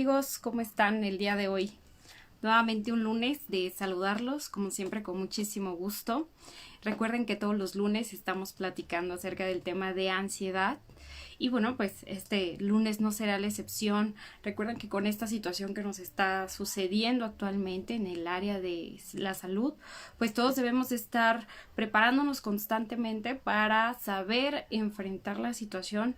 amigos, ¿cómo están el día de hoy? Nuevamente un lunes de saludarlos, como siempre con muchísimo gusto. Recuerden que todos los lunes estamos platicando acerca del tema de ansiedad. Y bueno, pues este lunes no será la excepción. Recuerden que con esta situación que nos está sucediendo actualmente en el área de la salud, pues todos debemos estar preparándonos constantemente para saber enfrentar la situación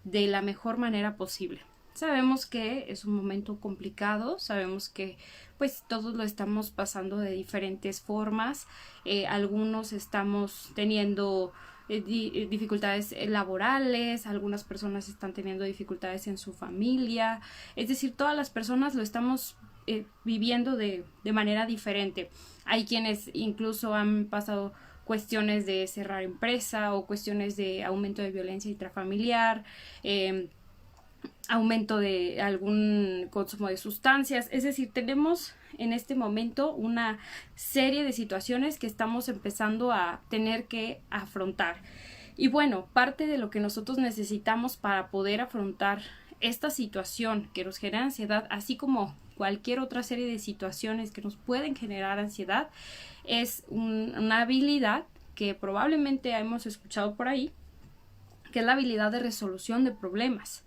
de la mejor manera posible. Sabemos que es un momento complicado, sabemos que pues todos lo estamos pasando de diferentes formas, algunos estamos teniendo dificultades laborales, algunas personas están teniendo dificultades en su familia, es decir, todas las personas lo estamos viviendo de manera diferente. Hay quienes incluso han pasado cuestiones de cerrar empresa o cuestiones de aumento de violencia intrafamiliar, aumento de algún consumo de sustancias, es decir, tenemos en este momento una serie de situaciones que estamos empezando a tener que afrontar. Y bueno, parte de lo que nosotros necesitamos para poder afrontar esta situación que nos genera ansiedad, así como cualquier otra serie de situaciones que nos pueden generar ansiedad, es una habilidad que probablemente hemos escuchado por ahí, que es la habilidad de resolución de problemas.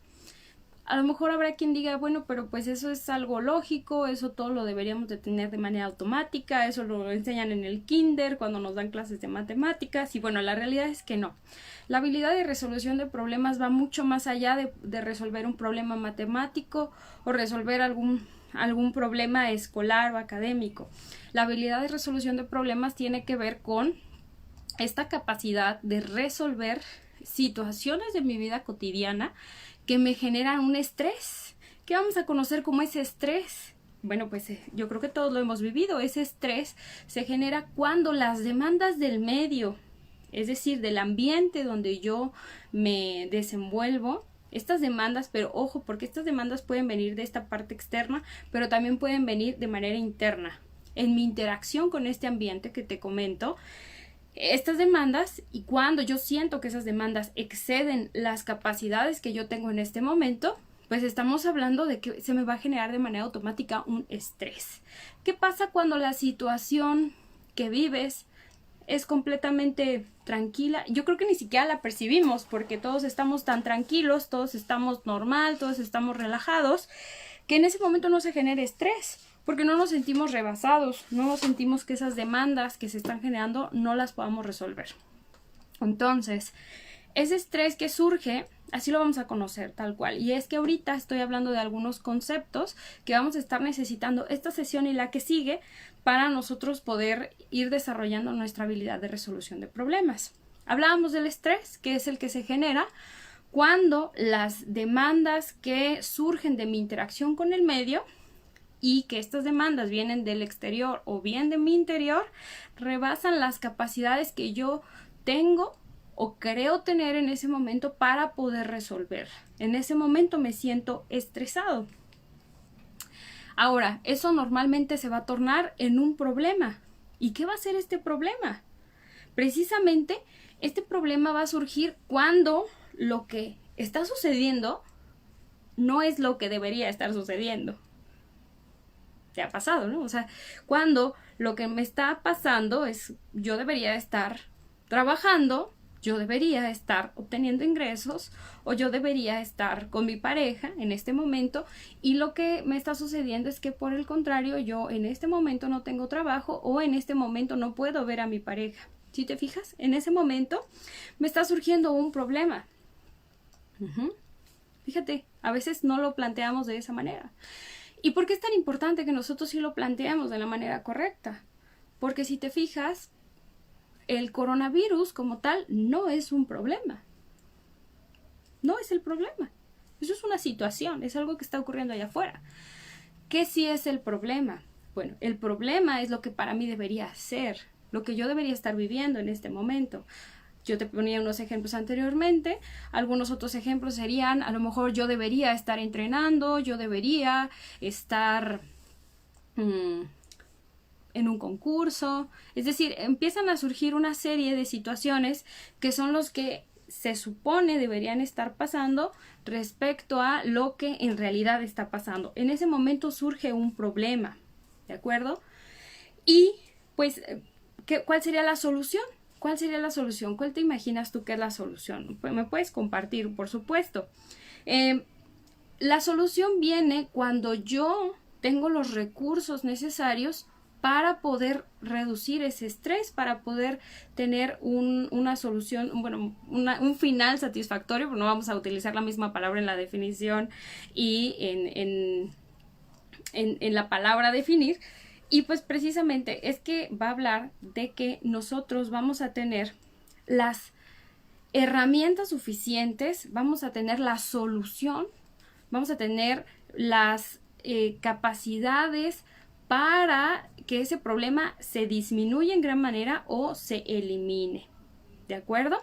A lo mejor habrá quien diga, bueno, pero pues eso es algo lógico, eso todo lo deberíamos de tener de manera automática, eso lo enseñan en el kinder cuando nos dan clases de matemáticas, y bueno, la realidad es que no. La habilidad de resolución de problemas va mucho más allá de resolver un problema matemático o resolver algún problema escolar o académico. La habilidad de resolución de problemas tiene que ver con esta capacidad de resolver situaciones de mi vida cotidiana que me generan un estrés. ¿Qué vamos a conocer como ese estrés? Bueno, pues yo creo que todos lo hemos vivido. Ese estrés se genera cuando las demandas del medio, es decir, del ambiente donde yo me desenvuelvo, estas demandas, pero ojo, porque estas demandas pueden venir de esta parte externa, pero también pueden venir de manera interna. En mi interacción con este ambiente que te comento, estas demandas, y cuando yo siento que esas demandas exceden las capacidades que yo tengo en este momento, pues estamos hablando de que se me va a generar de manera automática un estrés. ¿Qué pasa cuando la situación que vives es completamente tranquila? Yo creo que ni siquiera la percibimos porque todos estamos tan tranquilos, todos estamos normal, todos estamos relajados, que en ese momento no se genera estrés, porque no nos sentimos rebasados, no nos sentimos que esas demandas que se están generando no las podamos resolver. Entonces, ese estrés que surge, así lo vamos a conocer tal cual. Y es que ahorita estoy hablando de algunos conceptos que vamos a estar necesitando esta sesión y la que sigue para nosotros poder ir desarrollando nuestra habilidad de resolución de problemas. Hablábamos del estrés, que es el que se genera cuando las demandas que surgen de mi interacción con el medio y que estas demandas vienen del exterior o bien de mi interior, rebasan las capacidades que yo tengo o creo tener en ese momento para poder resolver. En ese momento me siento estresado. Ahora, eso normalmente se va a tornar en un problema. ¿Y qué va a ser este problema? Precisamente, este problema va a surgir cuando lo que está sucediendo no es lo que debería estar sucediendo. Te ha pasado, ¿no? O sea, cuando lo que me está pasando es, yo debería estar trabajando, yo debería estar obteniendo ingresos o yo debería estar con mi pareja en este momento, y lo que me está sucediendo es que por el contrario yo en este momento no tengo trabajo o en este momento no puedo ver a mi pareja. Si te fijas, en ese momento me está surgiendo un problema. Fíjate, a veces no lo planteamos de esa manera. ¿Y por qué es tan importante que nosotros sí lo planteemos de la manera correcta? Porque si te fijas, el coronavirus como tal no es un problema. No es el problema. Eso es una situación, es algo que está ocurriendo allá afuera. ¿Qué sí es el problema? Bueno, el problema es lo que para mí debería ser, lo que yo debería estar viviendo en este momento. Yo te ponía unos ejemplos anteriormente, algunos otros ejemplos serían, a lo mejor yo debería estar entrenando, yo debería estar en un concurso, es decir, empiezan a surgir una serie de situaciones que son los que se supone deberían estar pasando respecto a lo que en realidad está pasando. En ese momento surge un problema, ¿de acuerdo? Y pues, ¿cuál sería la solución? ¿Cuál sería la solución? ¿Cuál te imaginas tú que es la solución? Pues me puedes compartir, por supuesto. La solución viene cuando yo tengo los recursos necesarios para poder reducir ese estrés, para poder tener una solución, bueno, un final satisfactorio, pero no vamos a utilizar la misma palabra en la definición y en la palabra definir. Y pues precisamente es que va a hablar de que nosotros vamos a tener las herramientas suficientes, vamos a tener la solución, vamos a tener las capacidades para que ese problema se disminuya en gran manera o se elimine. ¿De acuerdo?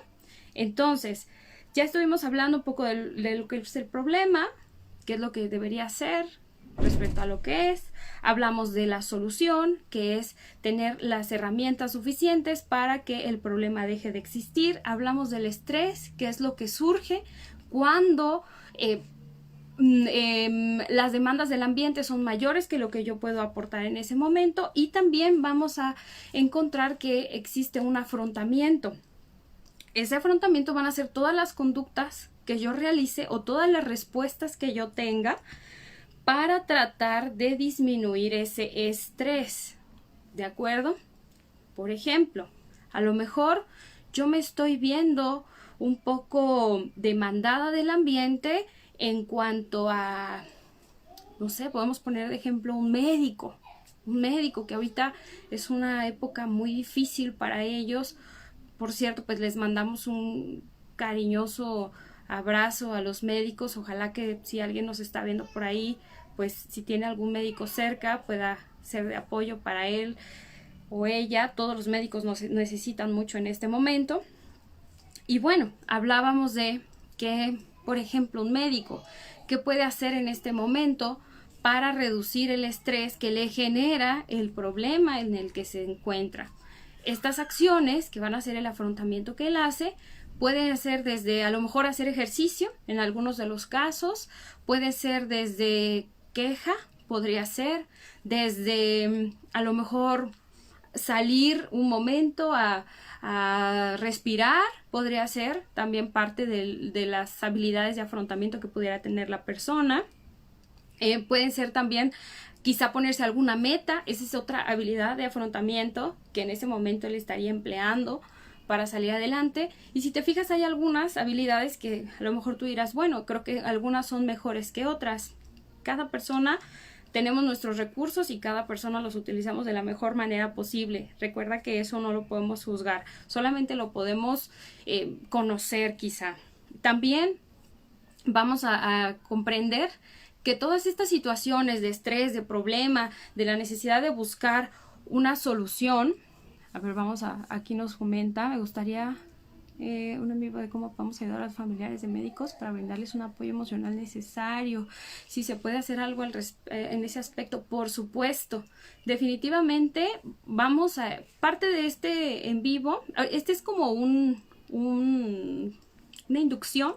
Entonces, ya estuvimos hablando un poco de lo que es el problema, qué es lo que debería ser respecto a lo que es. Hablamos de la solución, que es tener las herramientas suficientes para que el problema deje de existir. Hablamos del estrés, que es lo que surge cuando las demandas del ambiente son mayores que lo que yo puedo aportar en ese momento, y también vamos a encontrar que existe un afrontamiento. Ese afrontamiento van a ser todas las conductas que yo realice o todas las respuestas que yo tenga para tratar de disminuir ese estrés, ¿de acuerdo? Por ejemplo, a lo mejor yo me estoy viendo un poco demandada del ambiente en cuanto a, no sé, podemos poner de ejemplo un médico que ahorita es una época muy difícil para ellos. Por cierto, pues les mandamos un cariñoso abrazo a los médicos. Ojalá que si alguien nos está viendo por ahí, pues si tiene algún médico cerca, pueda ser de apoyo para él o ella. Todos los médicos nos necesitan mucho en este momento. Y bueno, hablábamos de que, por ejemplo, un médico, ¿qué puede hacer en este momento para reducir el estrés que le genera el problema en el que se encuentra? Estas acciones que van a ser el afrontamiento que él hace, pueden ser desde a lo mejor hacer ejercicio, en algunos de los casos, puede ser desde queja, podría ser desde a lo mejor salir un momento a respirar, podría ser también parte de las habilidades de afrontamiento que pudiera tener la persona. Pueden ser también quizá ponerse alguna meta. Esa es otra habilidad de afrontamiento que en ese momento él estaría empleando para salir adelante. Y si te fijas, hay algunas habilidades que a lo mejor tú dirás, bueno, creo que algunas son mejores que otras. Cada persona tenemos nuestros recursos y cada persona los utilizamos de la mejor manera posible. Recuerda que eso no lo podemos juzgar, solamente lo podemos conocer quizá. También vamos a comprender que todas estas situaciones de estrés, de problema, de la necesidad de buscar una solución. A ver, aquí nos comenta, me gustaría un en vivo de cómo podemos ayudar a los familiares de médicos para brindarles un apoyo emocional necesario. Si se puede hacer algo en ese aspecto, por supuesto. Definitivamente vamos a, parte de este en vivo, este es como una inducción,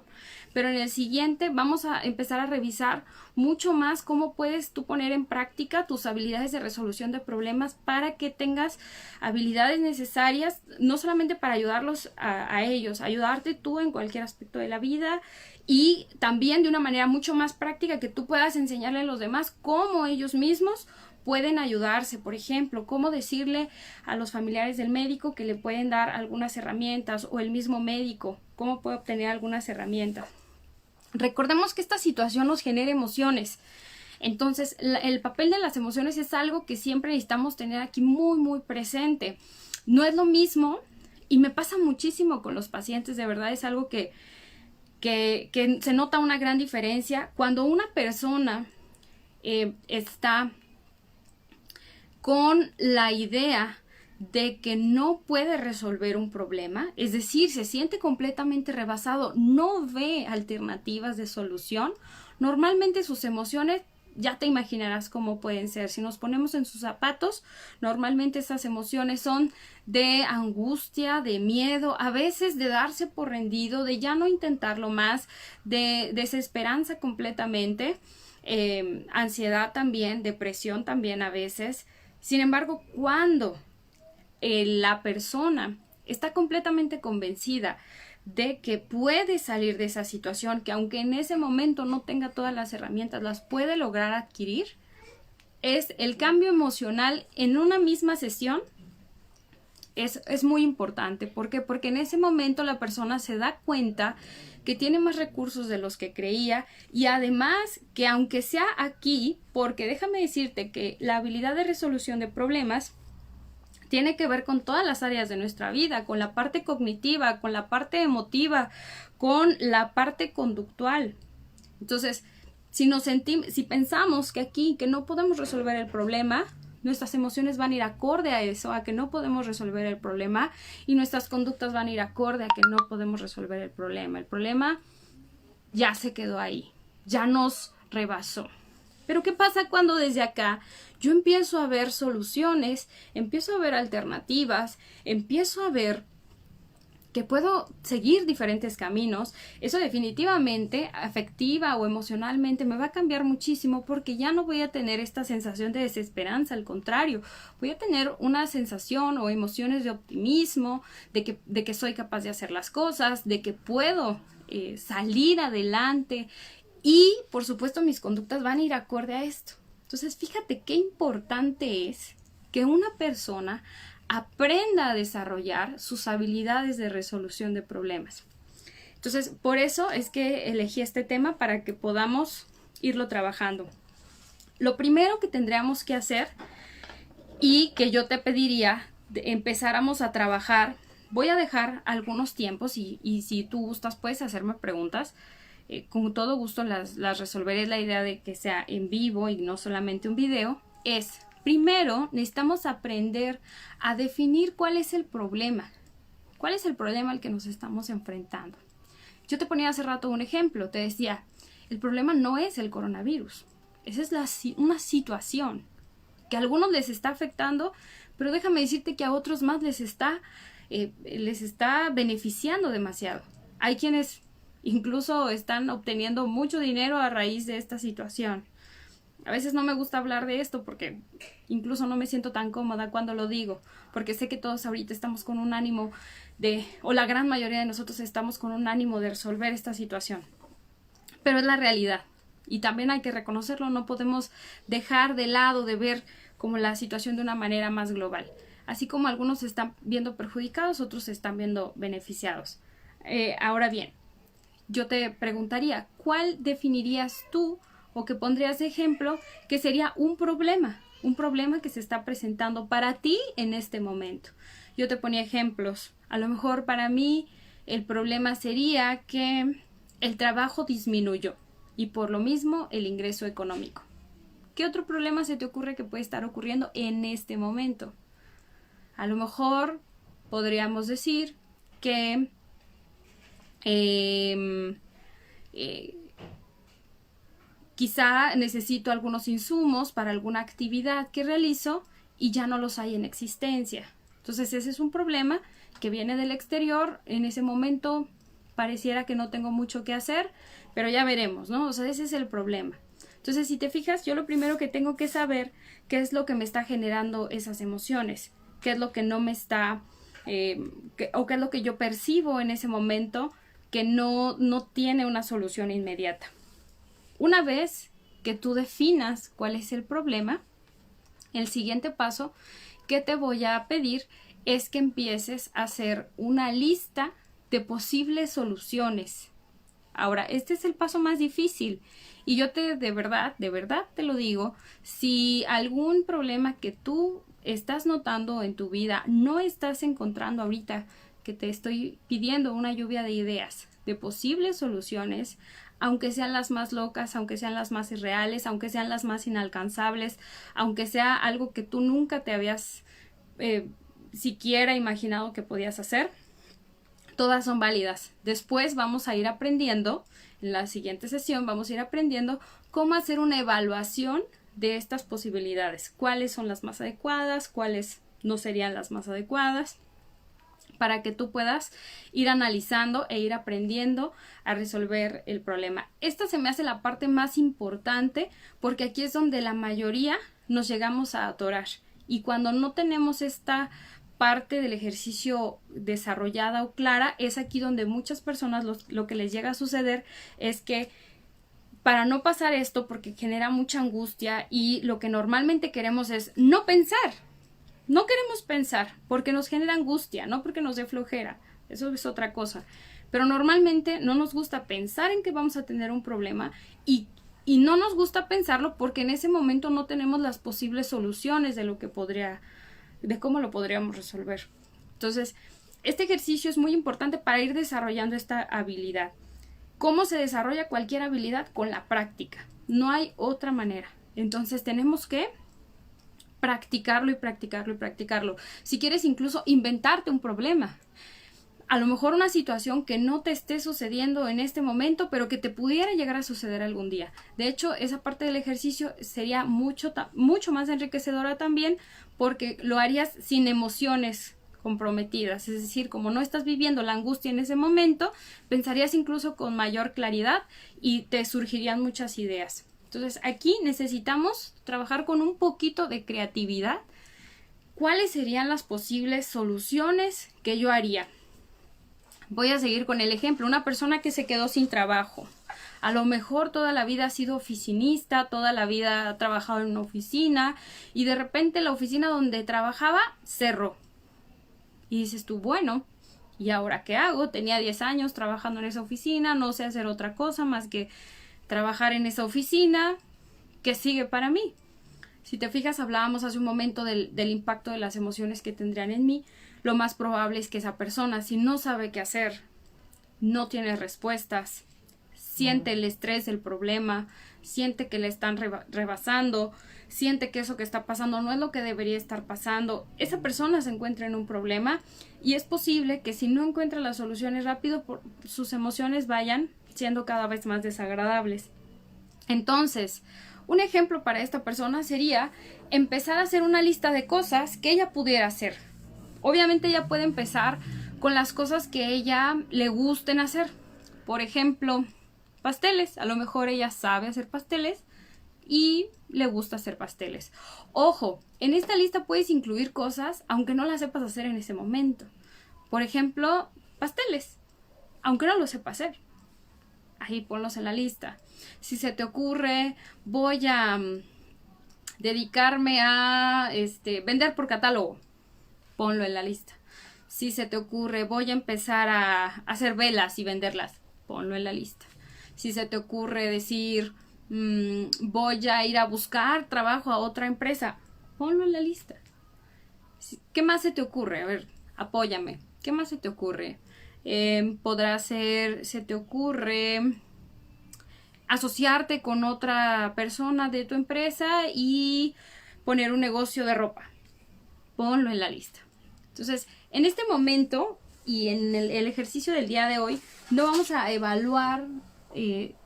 pero en el siguiente vamos a empezar a revisar mucho más cómo puedes tú poner en práctica tus habilidades de resolución de problemas para que tengas habilidades necesarias, no solamente para ayudarlos a ellos, ayudarte tú en cualquier aspecto de la vida, y también de una manera mucho más práctica que tú puedas enseñarle a los demás cómo ellos mismos pueden ayudarse. Por ejemplo, cómo decirle a los familiares del médico que le pueden dar algunas herramientas, o el mismo médico, cómo puede obtener algunas herramientas. Recordemos que esta situación nos genera emociones. Entonces, el papel de las emociones es algo que siempre necesitamos tener aquí muy, muy presente. No es lo mismo, y me pasa muchísimo con los pacientes, de verdad es algo que se nota una gran diferencia. Cuando una persona está con la idea de que no puede resolver un problema, es decir, se siente completamente rebasado, no ve alternativas de solución, normalmente sus emociones ya te imaginarás cómo pueden ser. Si nos ponemos en sus zapatos, normalmente esas emociones son de angustia, de miedo, a veces de darse por rendido, de ya no intentarlo más, de desesperanza completamente, ansiedad también, depresión también a veces. Sin embargo, cuando la persona está completamente convencida de que puede salir de esa situación, que aunque en ese momento no tenga todas las herramientas, las puede lograr adquirir, es el cambio emocional en una misma sesión. Es muy importante. ¿Por qué? Porque en ese momento la persona se da cuenta que tiene más recursos de los que creía, y además que aunque sea aquí, porque déjame decirte que la habilidad de resolución de problemas tiene que ver con todas las áreas de nuestra vida, con la parte cognitiva, con la parte emotiva, con la parte conductual. Entonces, si pensamos que aquí, que no podemos resolver el problema, nuestras emociones van a ir acorde a eso, a que no podemos resolver el problema, y nuestras conductas van a ir acorde a que no podemos resolver el problema. El problema ya se quedó ahí, ya nos rebasó. Pero ¿qué pasa cuando desde acá yo empiezo a ver soluciones, empiezo a ver alternativas, empiezo a ver que puedo seguir diferentes caminos? Eso definitivamente, afectiva o emocionalmente, me va a cambiar muchísimo, porque ya no voy a tener esta sensación de desesperanza. Al contrario, voy a tener una sensación o emociones de optimismo, de que soy capaz de hacer las cosas, de que puedo salir adelante, y por supuesto mis conductas van a ir acorde a esto. Entonces, fíjate qué importante es que una persona aprenda a desarrollar sus habilidades de resolución de problemas. Entonces, por eso es que elegí este tema, para que podamos irlo trabajando. Lo primero que tendríamos que hacer, y que yo te pediría empezáramos a trabajar, voy a dejar algunos tiempos, y si tú gustas puedes hacerme preguntas. Con todo gusto las resolveré. La idea de que sea en vivo y no solamente un video. Es, primero, necesitamos aprender a definir cuál es el problema. ¿Cuál es el problema al que nos estamos enfrentando? Yo te ponía hace rato un ejemplo. Te decía, el problema no es el coronavirus. Esa es una situación que a algunos les está afectando, pero déjame decirte que a otros más les está beneficiando demasiado. Hay quienes incluso están obteniendo mucho dinero a raíz de esta situación. A veces no me gusta hablar de esto, porque incluso no me siento tan cómoda cuando lo digo, porque sé que todos ahorita estamos con un ánimo o la gran mayoría de nosotros estamos con un ánimo de resolver esta situación. Pero es la realidad, y también hay que reconocerlo. No podemos dejar de lado de ver como la situación de una manera más global. Así como algunos se están viendo perjudicados, otros se están viendo beneficiados. Ahora bien, yo te preguntaría, ¿cuál definirías tú o que pondrías de ejemplo que sería un problema que se está presentando para ti en este momento? Yo te ponía ejemplos. A lo mejor para mí el problema sería que el trabajo disminuyó y por lo mismo el ingreso económico. ¿Qué otro problema se te ocurre que puede estar ocurriendo en este momento? A lo mejor podríamos decir que quizá necesito algunos insumos para alguna actividad que realizo y ya no los hay en existencia. Entonces ese es un problema que viene del exterior. En ese momento pareciera que no tengo mucho que hacer, pero ya veremos, ¿no? O sea, ese es el problema. Entonces, si te fijas, yo lo primero que tengo que saber qué es lo que me está generando esas emociones, qué es lo que no me está, o qué es lo que yo percibo en ese momento que no tiene una solución inmediata. Una vez que tú definas cuál es el problema, el siguiente paso que te voy a pedir es que empieces a hacer una lista de posibles soluciones. Ahora, este es el paso más difícil, y yo de verdad te lo digo. Si algún problema que tú estás notando en tu vida no estás encontrando ahorita, que te estoy pidiendo una lluvia de ideas, de posibles soluciones, aunque sean las más locas, aunque sean las más irreales, aunque sean las más inalcanzables, aunque sea algo que tú nunca te habías siquiera imaginado que podías hacer, Todas son válidas. Después vamos a ir aprendiendo, en la siguiente sesión vamos a ir aprendiendo cómo hacer una evaluación de estas posibilidades. Cuáles son las más adecuadas, cuáles no serían las más adecuadas, para que tú puedas ir analizando e ir aprendiendo a resolver el problema. Esta se me hace la parte más importante porque aquí es donde la mayoría nos llegamos a atorar. Y cuando no tenemos esta parte del ejercicio desarrollada o clara, es aquí donde muchas personas lo que les llega a suceder es que para no pasar esto, porque genera mucha angustia y lo que normalmente queremos es no pensar. No queremos pensar porque nos genera angustia, no porque nos dé flojera. Eso es otra cosa. Pero normalmente no nos gusta pensar en que vamos a tener un problema y no nos gusta pensarlo porque en ese momento no tenemos las posibles soluciones de cómo lo podríamos resolver. Entonces, este ejercicio es muy importante para ir desarrollando esta habilidad. ¿Cómo se desarrolla cualquier habilidad? Con la práctica. No hay otra manera. Entonces, tenemos que practicarlo y practicarlo y practicarlo. Si quieres incluso inventarte un problema. A lo mejor una situación que no te esté sucediendo en este momento, pero que te pudiera llegar a suceder algún día. De hecho, esa parte del ejercicio sería mucho más enriquecedora también porque lo harías sin emociones comprometidas. Es decir, como no estás viviendo la angustia en ese momento, pensarías incluso con mayor claridad y te surgirían muchas ideas. Entonces, aquí necesitamos trabajar con un poquito de creatividad. ¿Cuáles serían las posibles soluciones que yo haría? Voy a seguir con el ejemplo. Una persona que se quedó sin trabajo. A lo mejor toda la vida ha sido oficinista, toda la vida ha trabajado en una oficina y de repente la oficina donde trabajaba cerró. Y dices tú, bueno, ¿y ahora qué hago? Tenía 10 años trabajando en esa oficina, no sé hacer otra cosa más que trabajar en esa oficina. ¿Qué sigue para mí? Si te fijas, hablábamos hace un momento del impacto de las emociones que tendrían en mí. Lo más probable es que esa persona, si no sabe qué hacer, no tiene respuestas, siente el estrés del problema, siente que le están rebasando, siente que eso que está pasando no es lo que debería estar pasando. Esa persona se encuentra en un problema y es posible que si no encuentra las soluciones rápido, sus emociones vayan siendo cada vez más desagradables. Entonces, un ejemplo para esta persona sería empezar a hacer una lista de cosas que ella pudiera hacer. Obviamente ella puede empezar con las cosas que a ella le gusten hacer. Por ejemplo, pasteles. A lo mejor ella sabe hacer pasteles y le gusta hacer pasteles. Ojo, en esta lista puedes incluir cosas aunque no las sepas hacer en ese momento. Por ejemplo, pasteles, aunque no lo sepa hacer. Ahí ponlos en la lista. Si se te ocurre, voy a dedicarme a vender por catálogo, ponlo en la lista. Si se te ocurre, voy a empezar a hacer velas y venderlas, ponlo en la lista. Si se te ocurre decir, voy a ir a buscar trabajo a otra empresa, ponlo en la lista. ¿Qué más se te ocurre? A ver, apóyame. ¿Qué más se te ocurre? Podrá ser, se te ocurre asociarte con otra persona de tu empresa y poner un negocio de ropa. Ponlo en la lista. Entonces, en este momento y en el ejercicio del día de hoy, no vamos a evaluar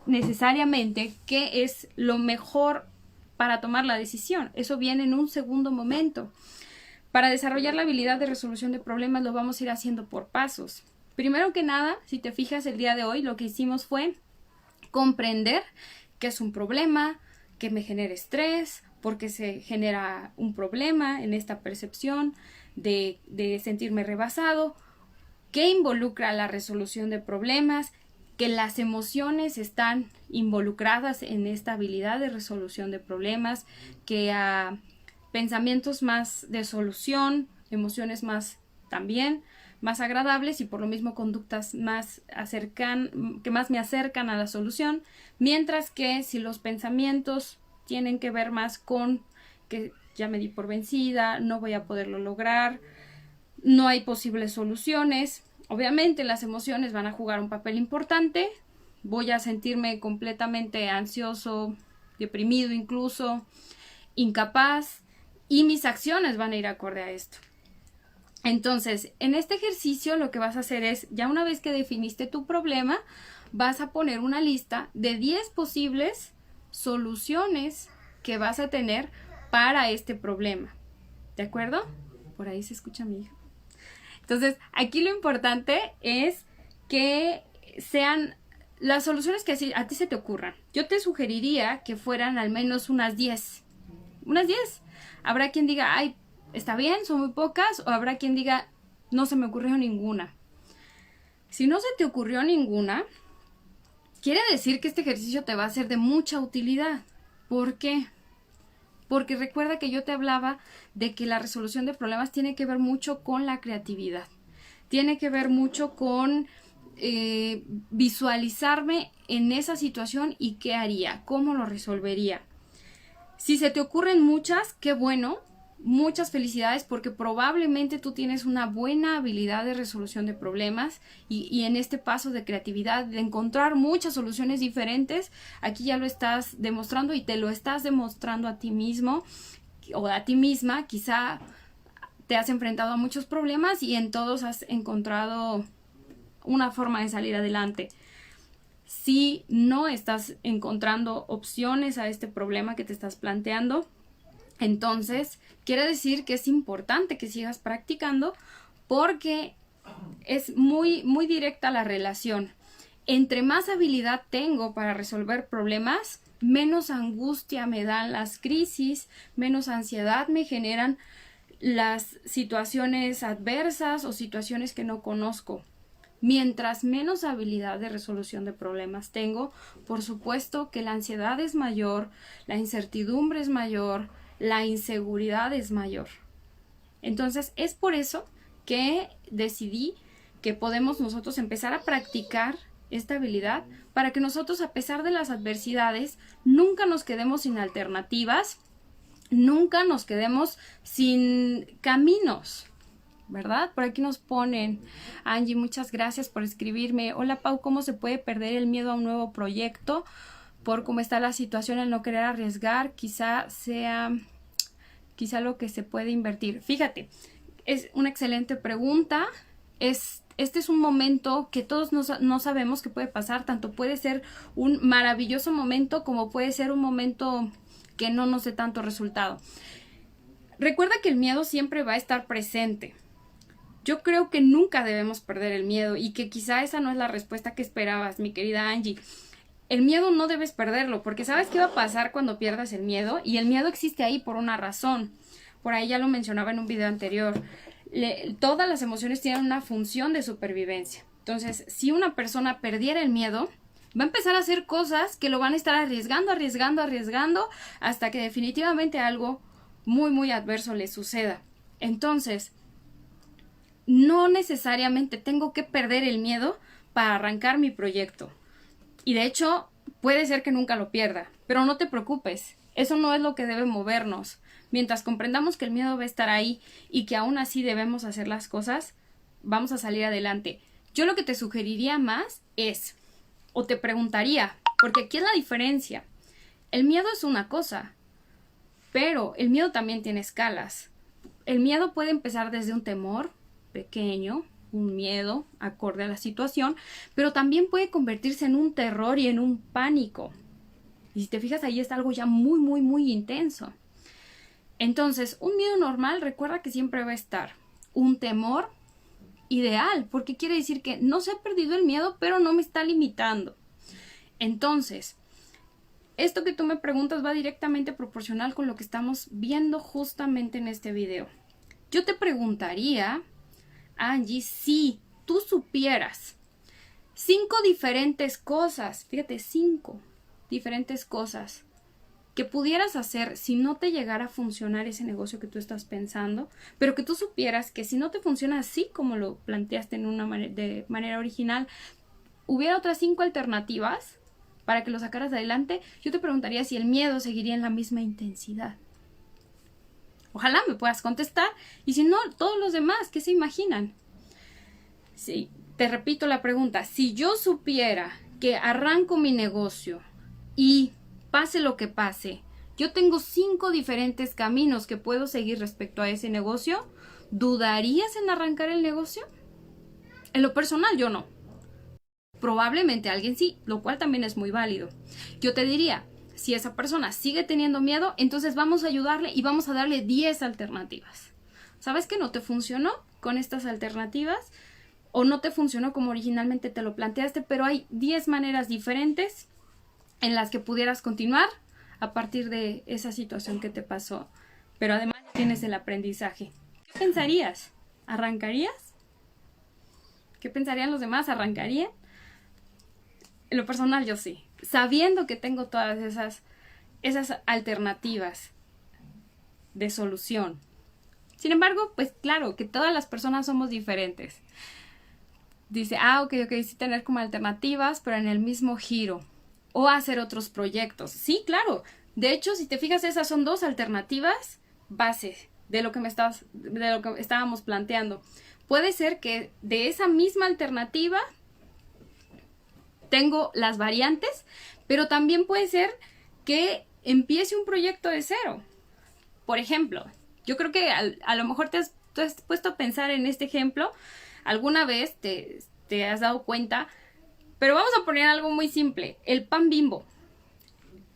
necesariamente qué es lo mejor para tomar la decisión. Eso viene en un segundo momento. Para desarrollar la habilidad de resolución de problemas lo vamos a ir haciendo por pasos. Primero que nada, si te fijas el día de hoy, lo que hicimos fue comprender qué es un problema, que me genera estrés, porque se genera un problema en esta percepción de sentirme rebasado, qué involucra la resolución de problemas, que las emociones están involucradas en esta habilidad de resolución de problemas, que pensamientos más de solución, emociones más también más agradables y por lo mismo conductas que más me acercan a la solución, mientras que si los pensamientos tienen que ver más con que ya me di por vencida, no voy a poderlo lograr, no hay posibles soluciones, obviamente las emociones van a jugar un papel importante, voy a sentirme completamente ansioso, deprimido incluso, incapaz, y mis acciones van a ir acorde a esto. Entonces, en este ejercicio lo que vas a hacer es, ya una vez que definiste tu problema, vas a poner una lista de 10 posibles soluciones que vas a tener para este problema. ¿De acuerdo? Por ahí se escucha mi hija. Entonces, aquí lo importante es que sean las soluciones que a ti se te ocurran. Yo te sugeriría que fueran al menos unas 10. Unas 10. Habrá quien diga, ay, está bien, son muy pocas, o habrá quien diga, no se me ocurrió ninguna. Si no se te ocurrió ninguna, quiere decir que este ejercicio te va a ser de mucha utilidad. ¿Por qué? Porque recuerda que yo te hablaba de que la resolución de problemas tiene que ver mucho con la creatividad. Tiene que ver mucho con visualizarme en esa situación y qué haría, cómo lo resolvería. Si se te ocurren muchas, qué bueno, muchas felicidades, porque probablemente tú tienes una buena habilidad de resolución de problemas y en este paso de creatividad, de encontrar muchas soluciones diferentes, aquí ya lo estás demostrando y te lo estás demostrando a ti mismo o a ti misma. Quizá te has enfrentado a muchos problemas y en todos has encontrado una forma de salir adelante. Si no estás encontrando opciones a este problema que te estás planteando, entonces quiere decir que es importante que sigas practicando, porque es muy, muy directa la relación. Entre más habilidad tengo para resolver problemas, menos angustia me dan las crisis, menos ansiedad me generan las situaciones adversas o situaciones que no conozco. Mientras menos habilidad de resolución de problemas tengo, por supuesto que la ansiedad es mayor, la incertidumbre es mayor, la inseguridad es mayor. Entonces, es por eso que decidí que podemos nosotros empezar a practicar esta habilidad para que nosotros, a pesar de las adversidades, nunca nos quedemos sin alternativas, nunca nos quedemos sin caminos, ¿verdad? Por aquí nos ponen, Angie, muchas gracias por escribirme. Hola Pau, ¿cómo se puede perder el miedo a un nuevo proyecto? Por cómo está la situación, el no querer arriesgar, quizá lo que se puede invertir. Fíjate, es una excelente pregunta. Este es un momento que todos no sabemos qué puede pasar. Tanto puede ser un maravilloso momento como puede ser un momento que no nos dé tanto resultado. Recuerda que el miedo siempre va a estar presente. Yo creo que nunca debemos perder el miedo y que quizá esa no es la respuesta que esperabas, mi querida Angie. El miedo no debes perderlo, porque ¿sabes qué va a pasar cuando pierdas el miedo? Y el miedo existe ahí por una razón. Por ahí ya lo mencionaba en un video anterior. Todas las emociones tienen una función de supervivencia. Entonces, si una persona perdiera el miedo, va a empezar a hacer cosas que lo van a estar arriesgando hasta que definitivamente algo muy, muy adverso le suceda. Entonces, no necesariamente tengo que perder el miedo para arrancar mi proyecto. Y de hecho, puede ser que nunca lo pierda. Pero no te preocupes, eso no es lo que debe movernos. Mientras comprendamos que el miedo va a estar ahí y que aún así debemos hacer las cosas, vamos a salir adelante. Yo lo que te sugeriría más es, o te preguntaría, porque aquí es la diferencia. El miedo es una cosa, pero el miedo también tiene escalas. El miedo puede empezar desde un temor pequeño, un miedo acorde a la situación, pero también puede convertirse en un terror y en un pánico. Y si te fijas, ahí está algo ya muy, muy, muy intenso. Entonces, un miedo normal, recuerda que siempre va a estar. Un temor ideal, porque quiere decir que no se ha perdido el miedo, pero no me está limitando. Entonces, esto que tú me preguntas va directamente proporcional con lo que estamos viendo justamente en este video. Yo te preguntaría, Angie, si tú supieras 5 diferentes cosas, fíjate, 5 diferentes cosas que pudieras hacer si no te llegara a funcionar ese negocio que tú estás pensando, pero que tú supieras que si no te funciona así como lo planteaste de manera original, hubiera otras 5 alternativas para que lo sacaras adelante. Yo te preguntaría si el miedo seguiría en la misma intensidad. Ojalá me puedas contestar, y si no, todos los demás, ¿qué se imaginan? Sí, te repito la pregunta. Si yo supiera que arranco mi negocio y pase lo que pase, yo tengo 5 diferentes caminos que puedo seguir respecto a ese negocio, ¿dudarías en arrancar el negocio? En lo personal, yo no. Probablemente alguien sí, lo cual también es muy válido. Yo te diría, si esa persona sigue teniendo miedo, entonces vamos a ayudarle y vamos a darle 10 alternativas. ¿Sabes que no te funcionó con estas alternativas? O no te funcionó como originalmente te lo planteaste, pero hay 10 maneras diferentes en las que pudieras continuar a partir de esa situación que te pasó. Pero además tienes el aprendizaje. ¿Qué pensarías? ¿Arrancarías? ¿Qué pensarían los demás? ¿Arrancarían? En lo personal yo sí. Sabiendo que tengo todas esas alternativas de solución. Sin embargo, pues claro, que todas las personas somos diferentes. Dice, ok, sí tener como alternativas, pero en el mismo giro. O hacer otros proyectos. Sí, claro. De hecho, si te fijas, esas son 2 alternativas base de lo que estábamos planteando. Puede ser que de esa misma alternativa tengo las variantes, pero también puede ser que empiece un proyecto de cero. Por ejemplo, yo creo que a lo mejor te has puesto a pensar en este ejemplo, alguna vez te has dado cuenta, pero vamos a poner algo muy simple, el pan Bimbo.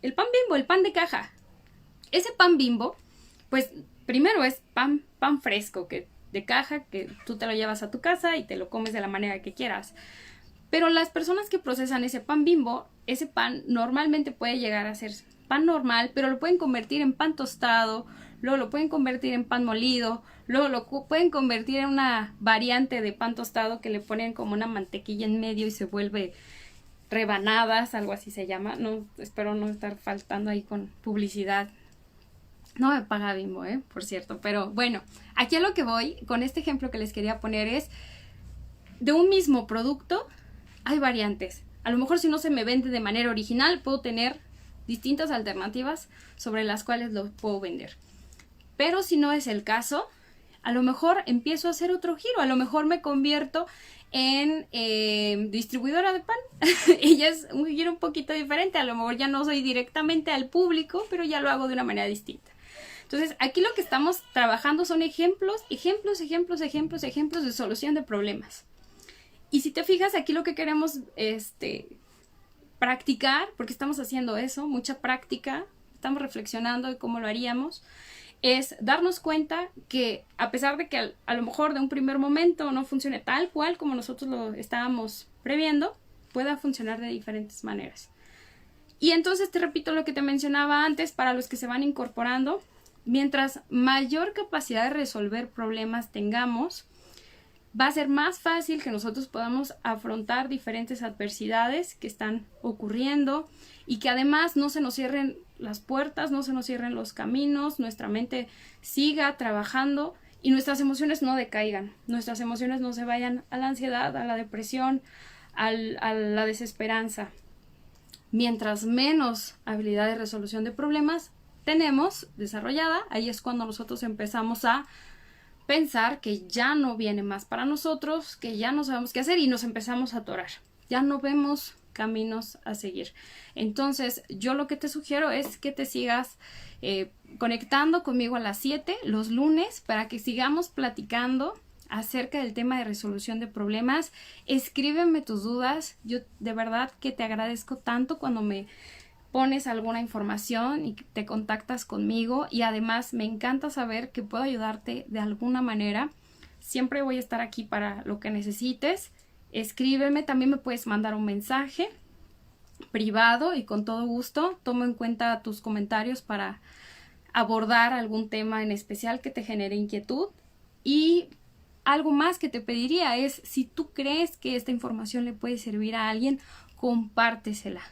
El pan Bimbo, el pan de caja. Ese pan Bimbo, pues primero es pan fresco, de caja, que tú te lo llevas a tu casa y te lo comes de la manera que quieras. Pero las personas que procesan ese pan Bimbo, ese pan normalmente puede llegar a ser pan normal, pero lo pueden convertir en pan tostado, luego lo pueden convertir en pan molido, luego lo pueden convertir en una variante de pan tostado que le ponen como una mantequilla en medio y se vuelve rebanadas, algo así se llama. No, espero no estar faltando ahí con publicidad. No me paga Bimbo, por cierto. Pero bueno, aquí a lo que voy con este ejemplo que les quería poner es, de un mismo producto hay variantes. A lo mejor si no se me vende de manera original, puedo tener distintas alternativas sobre las cuales lo puedo vender. Pero si no es el caso, a lo mejor empiezo a hacer otro giro. A lo mejor me convierto en distribuidora de pan. Y ya es un giro un poquito diferente. A lo mejor ya no soy directamente al público, pero ya lo hago de una manera distinta. Entonces, aquí lo que estamos trabajando son ejemplos de solución de problemas. Y si te fijas, aquí lo que queremos practicar, porque estamos haciendo eso, mucha práctica, estamos reflexionando de cómo lo haríamos, es darnos cuenta que a pesar de que a lo mejor de un primer momento no funcione tal cual como nosotros lo estábamos previendo, pueda funcionar de diferentes maneras. Y entonces te repito lo que te mencionaba antes para los que se van incorporando. Mientras mayor capacidad de resolver problemas tengamos, va a ser más fácil que nosotros podamos afrontar diferentes adversidades que están ocurriendo y que además no se nos cierren las puertas, no se nos cierren los caminos, nuestra mente siga trabajando y nuestras emociones no decaigan, nuestras emociones no se vayan a la ansiedad, a la depresión, a la desesperanza. Mientras menos habilidad de resolución de problemas tenemos desarrollada, ahí es cuando nosotros empezamos a pensar que ya no viene más para nosotros, que ya no sabemos qué hacer y nos empezamos a atorar. Ya no vemos caminos a seguir. Entonces, yo lo que te sugiero es que te sigas conectando conmigo a las 7 los lunes para que sigamos platicando acerca del tema de resolución de problemas. Escríbeme tus dudas. Yo de verdad que te agradezco tanto cuando me pones alguna información y te contactas conmigo, y además me encanta saber que puedo ayudarte de alguna manera. Siempre voy a estar aquí para lo que necesites. Escríbeme, también me puedes mandar un mensaje privado y con todo gusto tomo en cuenta tus comentarios para abordar algún tema en especial que te genere inquietud. Y algo más que te pediría es, si tú crees que esta información le puede servir a alguien, compártesela.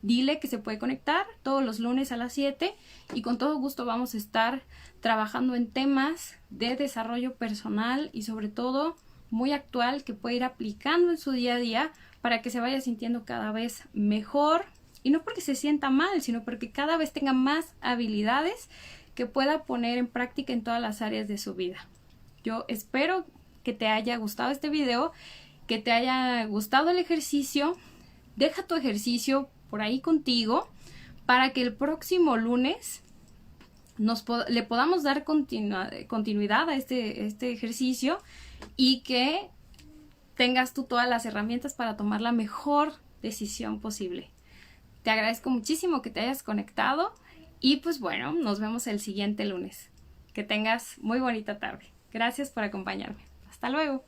Dile que se puede conectar todos los lunes a las 7 y con todo gusto vamos a estar trabajando en temas de desarrollo personal y sobre todo muy actual que puede ir aplicando en su día a día para que se vaya sintiendo cada vez mejor, y no porque se sienta mal, sino porque cada vez tenga más habilidades que pueda poner en práctica en todas las áreas de su vida. Yo espero que te haya gustado este video, que te haya gustado el ejercicio. Deja tu ejercicio por ahí contigo para que el próximo lunes le podamos dar continuidad a este ejercicio y que tengas tú todas las herramientas para tomar la mejor decisión posible. Te agradezco muchísimo que te hayas conectado y pues bueno, nos vemos el siguiente lunes. Que tengas muy bonita tarde. Gracias por acompañarme. Hasta luego.